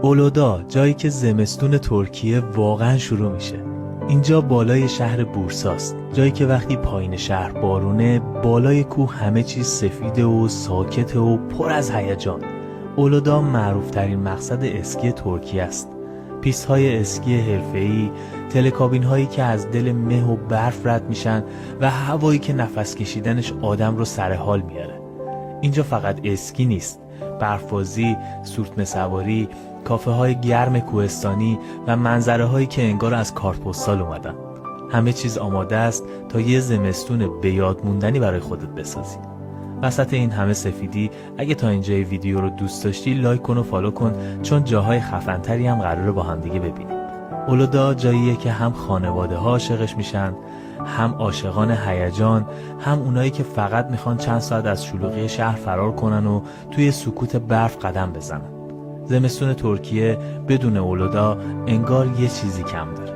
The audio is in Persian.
اولودا، جایی که زمستون ترکیه واقعا شروع میشه. اینجا بالای شهر بورساست، جایی که وقتی پایین شهر بارونه، بالای کوه همه چیز سفیده و ساکته و پر از هیجان. اولودا معروف ترین مقصد اسکی ترکیه است. پیست های اسکی حرفه‌ای، تلکابین هایی که از دل مه و برف رد میشن و هوایی که نفس کشیدنش آدم رو سر حال میاره. اینجا فقط اسکی نیست، برفبازی، سورتمه سواری، کافه های گرم کوهستانی و منظره هایی که انگار از کارت پستال اومدن. همه چیز آماده است تا یه زمستون به یاد موندنی برای خودت بسازی. وسط این همه سفیدی، اگه تا اینجای ویدیو رو دوست داشتی لایک کن و فالو کن، چون جاهای خفن‌تری هم قراره با هم دیگه ببینیم. اولودا جاییه که هم خانواده ها عاشقش میشن، هم عاشقان هیجان، هم اونایی که فقط میخوان چند ساعت از شلوغی شهر فرار کنن و توی سکوت برف قدم بزنن. زمستون ترکیه بدون اولودا انگار یه چیزی کم داره.